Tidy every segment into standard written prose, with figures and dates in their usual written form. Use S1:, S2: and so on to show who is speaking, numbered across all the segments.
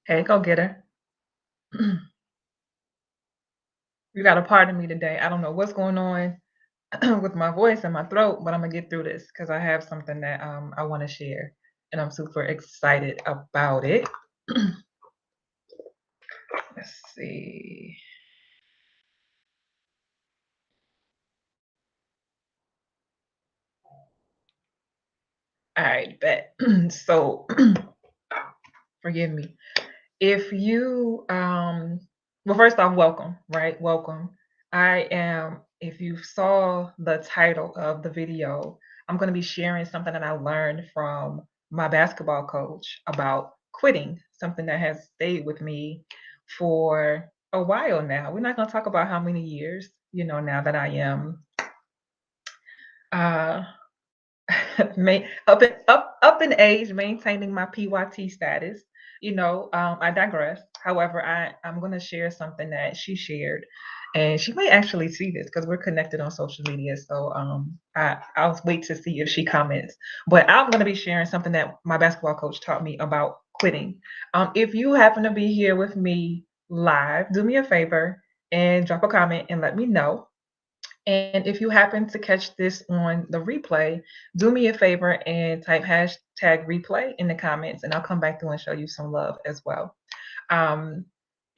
S1: Hey, go get her. You got to pardon me today. I don't know what's going on with my voice and my throat, but I'm gonna get through this because I have something that I want to share, and I'm super excited about it. Let's see. All right, bet. So, forgive me. If you well, first off, welcome, right? Welcome. I am, if you saw the title of the video, I'm going to be sharing something that I learned from my basketball coach about quitting, something that has stayed with me for a while now. We're not going to talk about how many years, now that I am uh up in age, maintaining my PYT status. I digress. However, I'm going to share something that she shared, and she may actually see this because we're connected on social media. So I'll wait to see if she comments. But I'm going to be sharing something that my basketball coach taught me about quitting. If you happen to be here with me live, do me a favor and drop a comment and let me know. And if you happen to catch this on the replay, do me a favor and type hashtag replay in the comments, and I'll come back through and show you some love as well. Um,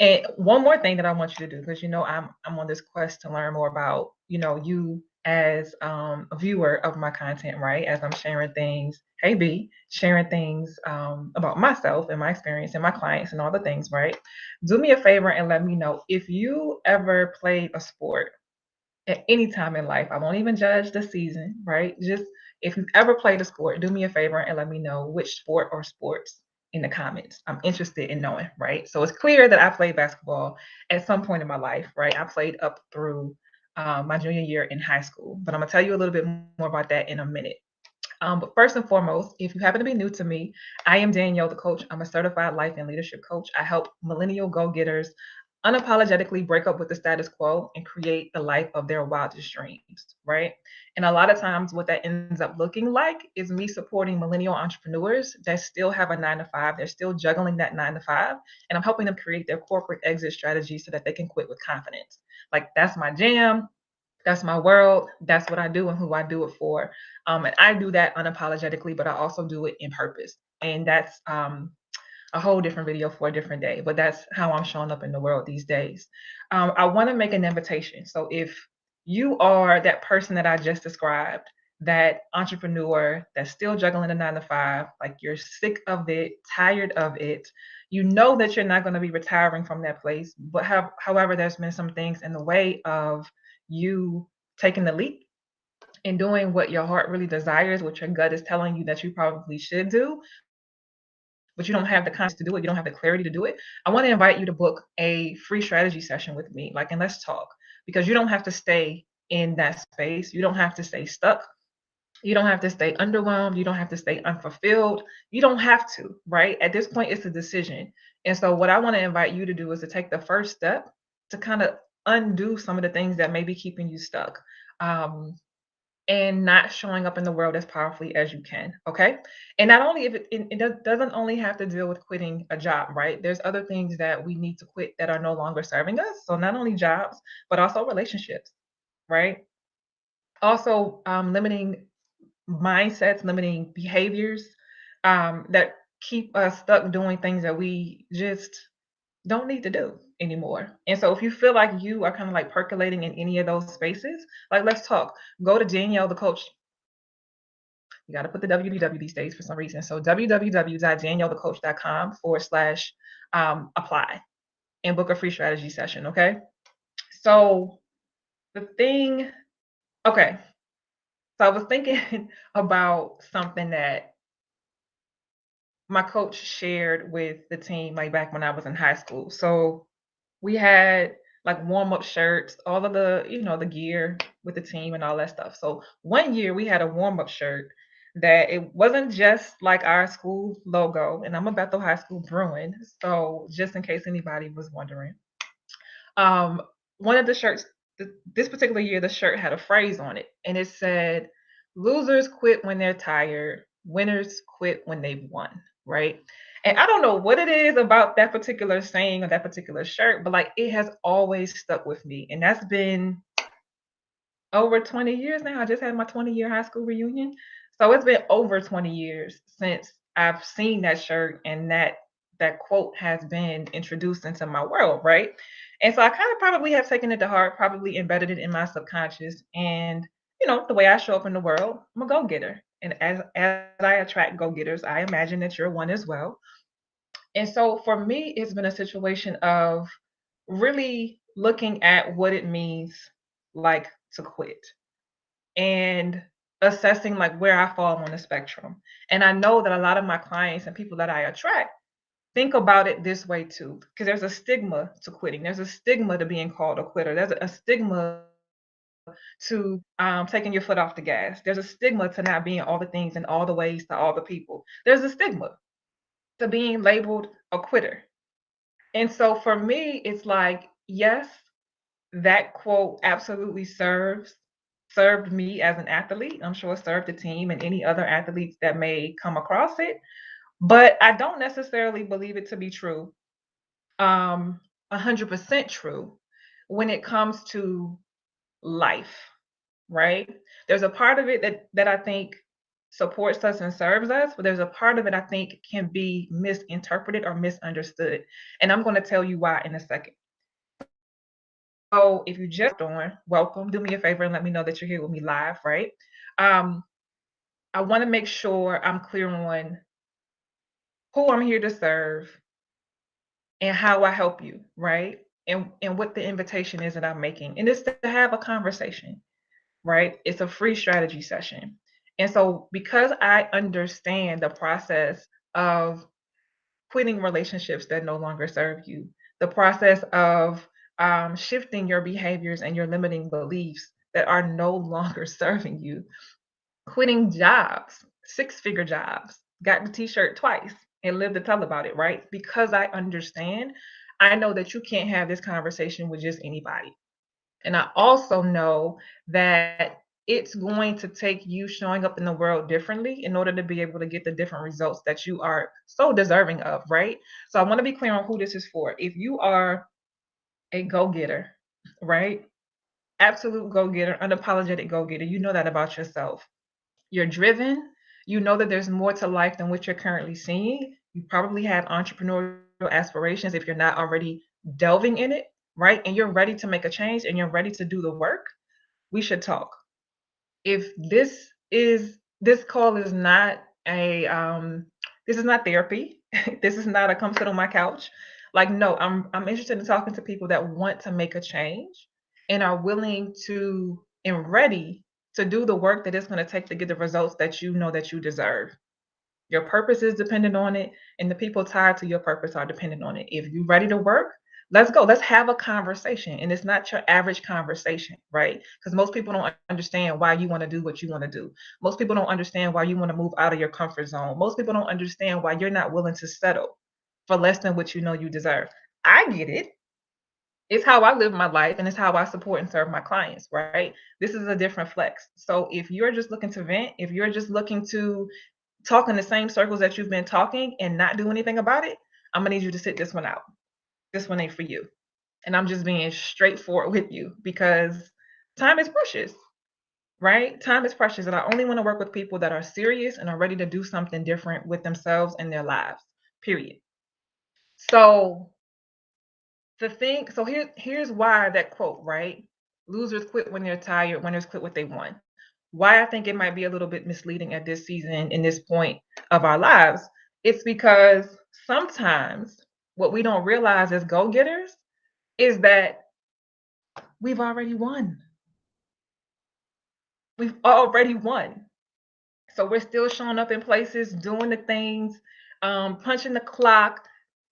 S1: and one more thing that I want you to do, because I'm on this quest to learn more about you as a viewer of my content, right? As I'm sharing things, hey B, sharing things about myself and my experience and my clients and all the things, right? Do me a favor and let me know if you ever played a sport at any time in life. I won't even judge the season, right? Just if you've ever played a sport, do me a favor and let me know which sport or sports in the comments. I'm interested in knowing, right? So it's clear that I played basketball at some point in my life, right? I played up through my junior year in high school, but I'm gonna tell you a little bit more about that in a minute. But first and foremost, if you happen to be new to me, I am Danielle, the coach. I'm a certified life and leadership coach. I help millennial go getters unapologetically break up with the status quo and create the life of their wildest dreams, right? And a lot of times, what that ends up looking like is me supporting millennial entrepreneurs that still have a 9 to 5. They're still juggling that 9 to 5, and I'm helping them create their corporate exit strategy so that they can quit with confidence. Like, that's my jam. That's my world. That's what I do and who I do it for. And I do that unapologetically, but I also do it in purpose. And that's a whole different video for a different day. But that's how I'm showing up in the world these days. I want to make an invitation. So if you are that person that I just described, that entrepreneur that's still juggling a 9 to 5, like you're sick of it, tired of it, you know that you're not going to be retiring from that place. But however, there's been some things in the way of you taking the leap and doing what your heart really desires, what your gut is telling you that you probably should do, but you don't have the confidence to do it, you don't have the clarity to do it. I want to invite you to book a free strategy session with me, like, and let's talk, because you don't have to stay in that space. You don't have to stay stuck. You don't have to stay underwhelmed. You don't have to stay unfulfilled. You don't have to, right? At this point, it's a decision. And so, what I want to invite you to do is to take the first step to kind of undo some of the things that may be keeping you stuck. Um, and not showing up in the world as powerfully as you can. Okay. And not only if doesn't only have to deal with quitting a job, right? There's other things that we need to quit that are no longer serving us. So not only jobs, but also relationships, right? Also, limiting mindsets, limiting behaviors that keep us stuck doing things that we just don't need to do anymore. And so if you feel like you are kind of like percolating in any of those spaces, like, let's talk. Go to Danielle the Coach. You got to put the www these days for some reason. So www.daniellethecoach.com/, apply and book a free strategy session. Okay. So the thing, okay. So I was thinking about something that my coach shared with the team, like back when I was in high school. So we had like warm up shirts, all of the, the gear with the team and all that stuff. So one year we had a warm up shirt that it wasn't just like our school logo, and I'm a Bethel High School Bruin. So just in case anybody was wondering, um, one of the shirts, this particular year, the shirt had a phrase on it, and it said, "Losers quit when they're tired, winners quit when they've won." Right? And I don't know what it is about that particular saying or that particular shirt, but like it has always stuck with me. And that's been over 20 years now. I just had my 20-year high school reunion. So it's been over 20 years since I've seen that shirt and that quote has been introduced into my world, right? And so I kind of probably have taken it to heart, probably embedded it in my subconscious. And the way I show up in the world, I'm a go-getter. And as I attract go-getters, I imagine that you're one as well. And so for me, it's been a situation of really looking at what it means like to quit and assessing like where I fall on the spectrum. And I know that a lot of my clients and people that I attract think about it this way too, because there's a stigma to quitting. There's a stigma to being called a quitter. There's a stigma to taking your foot off the gas. There's a stigma to not being all the things and all the ways to all the people. There's a stigma to being labeled a quitter. And so for me, it's like, yes, that quote absolutely served me as an athlete. I'm sure it served the team and any other athletes that may come across it. But I don't necessarily believe it to be true, 100% true when it comes to life, right? There's a part of it that I think supports us and serves us, but there's a part of it I think can be misinterpreted or misunderstood. And I'm going to tell you why in a second. So if you just on, welcome. Do me a favor and let me know that you're here with me live, right? Um, I want to make sure I'm clear on who I'm here to serve and how I help you, right? And what the invitation is that I'm making. And it's to have a conversation, right? It's a free strategy session. And so because I understand the process of quitting relationships that no longer serve you, the process of shifting your behaviors and your limiting beliefs that are no longer serving you, quitting jobs, six-figure jobs, got the t-shirt twice and lived to tell about it, right? Because I understand, I know that you can't have this conversation with just anybody. And I also know that it's going to take you showing up in the world differently in order to be able to get the different results that you are so deserving of, right? So I want to be clear on who this is for. If you are a go-getter, right? Absolute go-getter, unapologetic go-getter, you know that about yourself. You're driven, you know that there's more to life than what you're currently seeing. You probably have entrepreneurial aspirations if you're not already delving in it, right? And you're ready to make a change and you're ready to do the work. We should talk. If this call is not a this is not therapy. This is not a come sit on my couch. Like no, I'm interested in talking to people that want to make a change and are willing to and ready to do the work that it's going to take to get the results that you know that you deserve. Your purpose is dependent on it, and the people tied to your purpose are dependent on it. If you're ready to work, let's go. Let's have a conversation. And it's not your average conversation, right? Because most people don't understand why you want to do what you want to do. Most people don't understand why you want to move out of your comfort zone. Most people don't understand why you're not willing to settle for less than what you know you deserve. I get it. It's how I live my life and it's how I support and serve my clients, right? This is a different flex. So if you're just looking to vent, if you're just looking to talk in the same circles that you've been talking and not do anything about it, I'm gonna need you to sit this one out. This one ain't for you. And I'm just being straightforward with you because time is precious, right? Time is precious. And I only want to work with people that are serious and are ready to do something different with themselves and their lives, period. So here's why that quote, right? Losers quit when they're tired, winners quit what they want. Why I think it might be a little bit misleading at this season in this point of our lives, it's because sometimes what we don't realize as go-getters is that we've already won. We've already won. So we're still showing up in places, doing the things, punching the clock,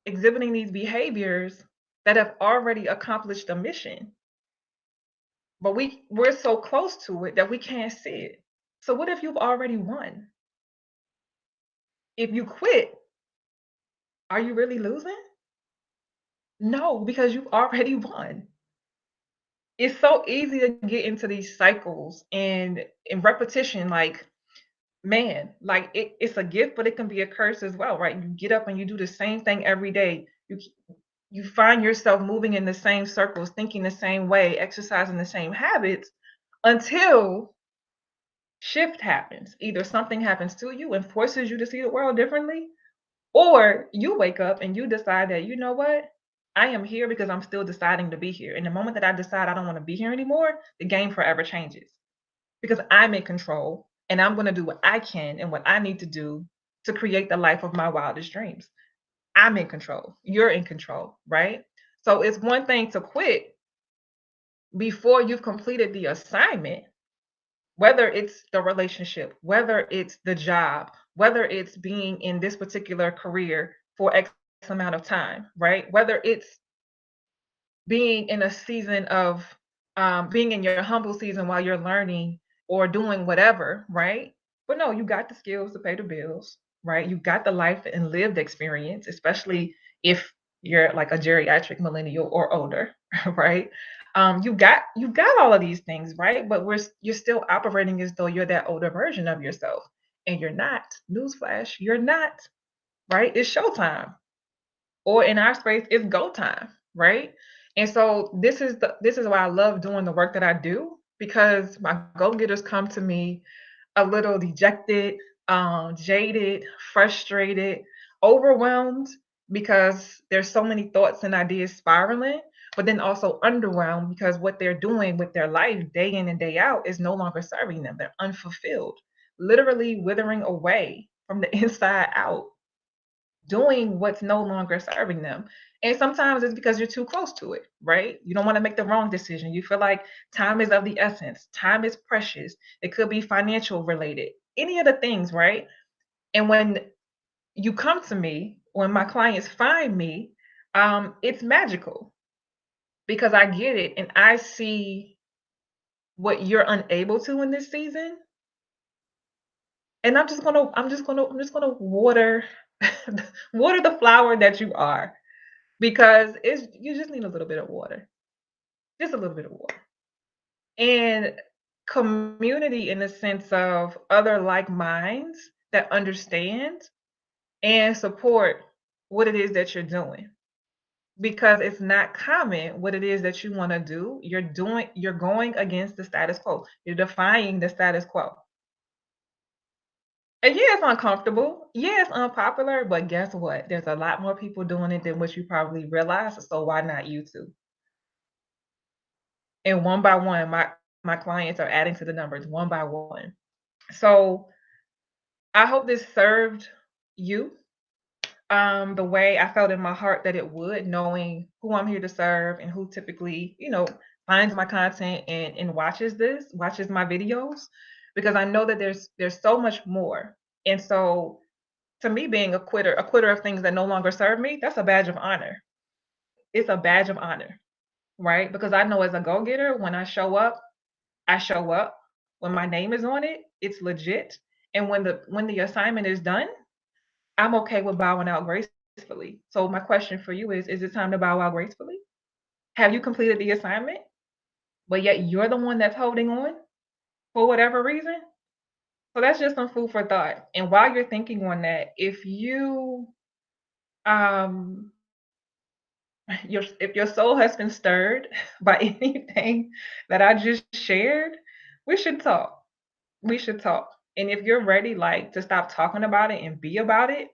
S1: exhibiting these behaviors that have already accomplished a mission. But we're so close to it that we can't see it. So what if you've already won? If you quit, are you really losing? No, because you've already won. It's so easy to get into these cycles and in repetition, like man, like it's a gift, but it can be a curse as well, right? You get up and you do the same thing every day. You find yourself moving in the same circles, thinking the same way, exercising the same habits until shift happens. Either something happens to you and forces you to see the world differently, or you wake up and you decide that, you know what? I am here because I'm still deciding to be here. And the moment that I decide I don't want to be here anymore, the game forever changes because I'm in control and I'm going to do what I can and what I need to do to create the life of my wildest dreams. I'm in control. You're in control, right? So it's one thing to quit before you've completed the assignment, whether it's the relationship, whether it's the job, whether it's being in this particular career for X amount of time, right? Whether it's being in a season of being in your humble season while you're learning or doing whatever, right? But no, you got the skills to pay the bills, right? You got the life and lived experience, especially if you're like a geriatric millennial or older, right? You got all of these things, right? But you're still operating as though you're that older version of yourself, and you're not. Newsflash, you're not, right? It's showtime, or in our space, it's go time, right? And so this is why I love doing the work that I do, because my go getters come to me a little dejected, jaded, frustrated, overwhelmed because there's so many thoughts and ideas spiraling, but then also underwhelmed because what they're doing with their life day in and day out is no longer serving them. They're unfulfilled, literally withering away from the inside out, doing what's no longer serving them. And sometimes it's because you're too close to it, right? You don't want to make the wrong decision. You feel like time is of the essence, time is precious. It could be financial related, any of the things, right? And when you come to me, when my clients find me, it's magical because I get it and I see what you're unable to in this season. And I'm just gonna water water the flower that you are, because it's you just need a little bit of water, just a little bit of water. And community in the sense of other like minds that understand and support what it is that you're doing. Because it's not common what it is that you want to do. You're going against the status quo. You're defying the status quo. And yeah, it's uncomfortable. Yeah, it's unpopular, but guess what? There's a lot more people doing it than what you probably realize. So why not you too? And one by one, my clients are adding to the numbers one by one. So I hope this served you the way I felt in my heart that it would, knowing who I'm here to serve and who typically, finds my content and watches my videos, because I know that there's so much more. And so to me, being a quitter of things that no longer serve me, that's a badge of honor. It's a badge of honor, right? Because I know as a go-getter, when I show up, I show up. When my name is on it, it's legit. And when the assignment is done, I'm okay with bowing out gracefully. So my question for you is it time to bow out gracefully? Have you completed the assignment? But yet you're the one that's holding on for whatever reason? So that's just some food for thought. And while you're thinking on that, um if your soul has been stirred by anything that I just shared, we should talk. We should talk. And if you're ready, like, to stop talking about it and be about it,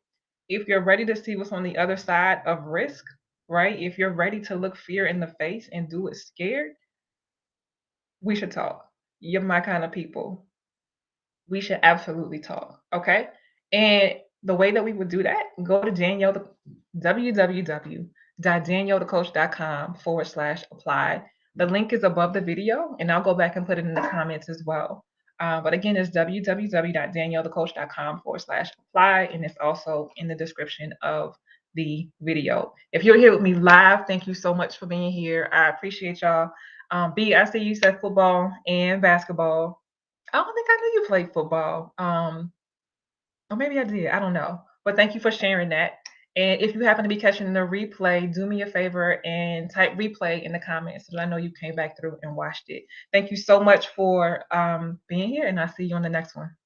S1: if you're ready to see what's on the other side of risk, right? If you're ready to look fear in the face and do it scared, we should talk. You're my kind of people. We should absolutely talk. Okay. And the way that we would do that, go to www.daniellethecoach.com/apply. The link is above the video, and I'll go back and put it in the comments as well. But again, it's www.daniellethecoach.com/apply, and it's also in the description of the video. If you're here with me live, thank you so much for being here. I appreciate y'all. B, I see you said football and basketball. I don't think I knew you played football. Or maybe I did. I don't know. But thank you for sharing that. And if you happen to be catching the replay, do me a favor and type replay in the comments so that I know you came back through and watched it. Thank you so much for being here, and I'll see you on the next one.